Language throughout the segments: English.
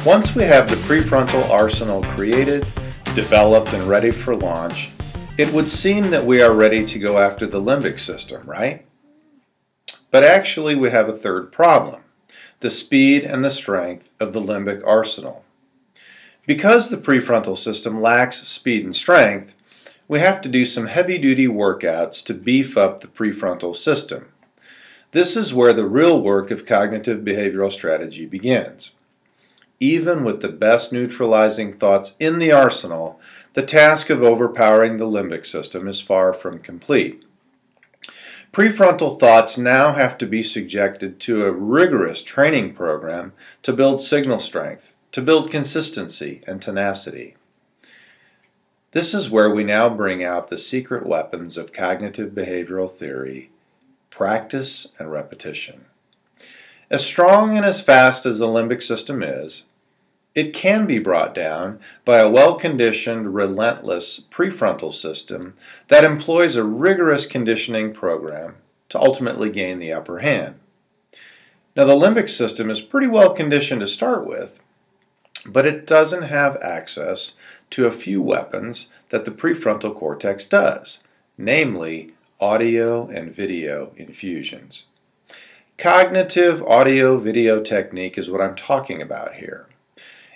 Once we have the prefrontal arsenal created, developed, and ready for launch, it would seem that we are ready to go after the limbic system, right? But actually we have a third problem: the speed and the strength of the limbic arsenal. Because the prefrontal system lacks speed and strength, we have to do some heavy-duty workouts to beef up the prefrontal system. This is where the real work of cognitive behavioral strategy begins. Even with the best neutralizing thoughts in the arsenal, the task of overpowering the limbic system is far from complete. Prefrontal thoughts now have to be subjected to a rigorous training program to build signal strength, to build consistency and tenacity. This is where we now bring out the secret weapons of cognitive behavioral theory: practice and repetition. As strong and as fast as the limbic system is, it can be brought down by a well-conditioned, relentless prefrontal system that employs a rigorous conditioning program to ultimately gain the upper hand. Now, the limbic system is pretty well conditioned to start with, but it doesn't have access to a few weapons that the prefrontal cortex does, namely audio and video infusions. Cognitive audio-video technique is what I'm talking about here.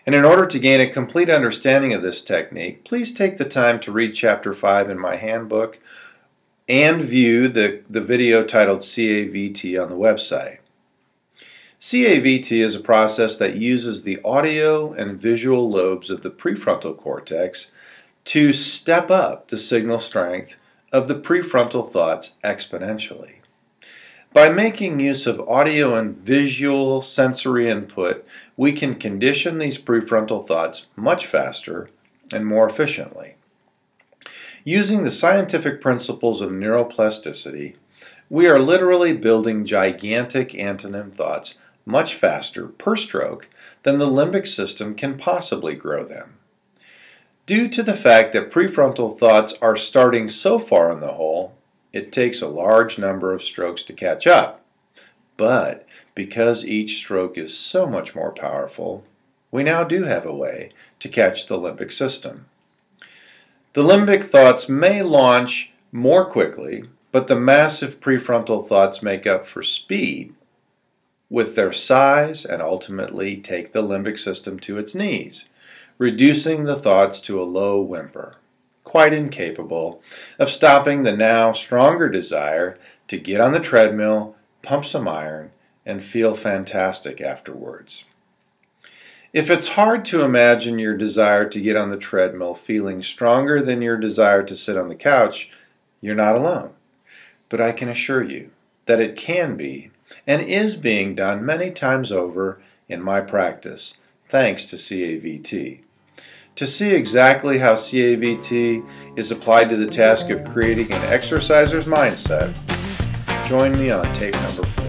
And in order to gain a complete understanding of this technique, please take the time to read Chapter 5 in my handbook and view the video titled CAVT on the website. CAVT is a process that uses the audio and visual lobes of the prefrontal cortex to step up the signal strength of the prefrontal thoughts exponentially. By making use of audio and visual sensory input, we can condition these prefrontal thoughts much faster and more efficiently. Using the scientific principles of neuroplasticity, we are literally building gigantic antonym thoughts much faster per stroke than the limbic system can possibly grow them. Due to the fact that prefrontal thoughts are starting so far in the hole, it takes a large number of strokes to catch up. But because each stroke is so much more powerful, we now do have a way to catch the limbic system. The limbic thoughts may launch more quickly, but the massive prefrontal thoughts make up for speed with their size and ultimately take the limbic system to its knees, reducing the thoughts to a low whimper, quite incapable of stopping the now stronger desire to get on the treadmill, pump some iron, and feel fantastic afterwards. If it's hard to imagine your desire to get on the treadmill feeling stronger than your desire to sit on the couch, you're not alone. But I can assure you that it can be and is being done many times over in my practice, thanks to CAVT. To see exactly how CAVT is applied to the task of creating an exerciser's mindset, join me on tape number 4.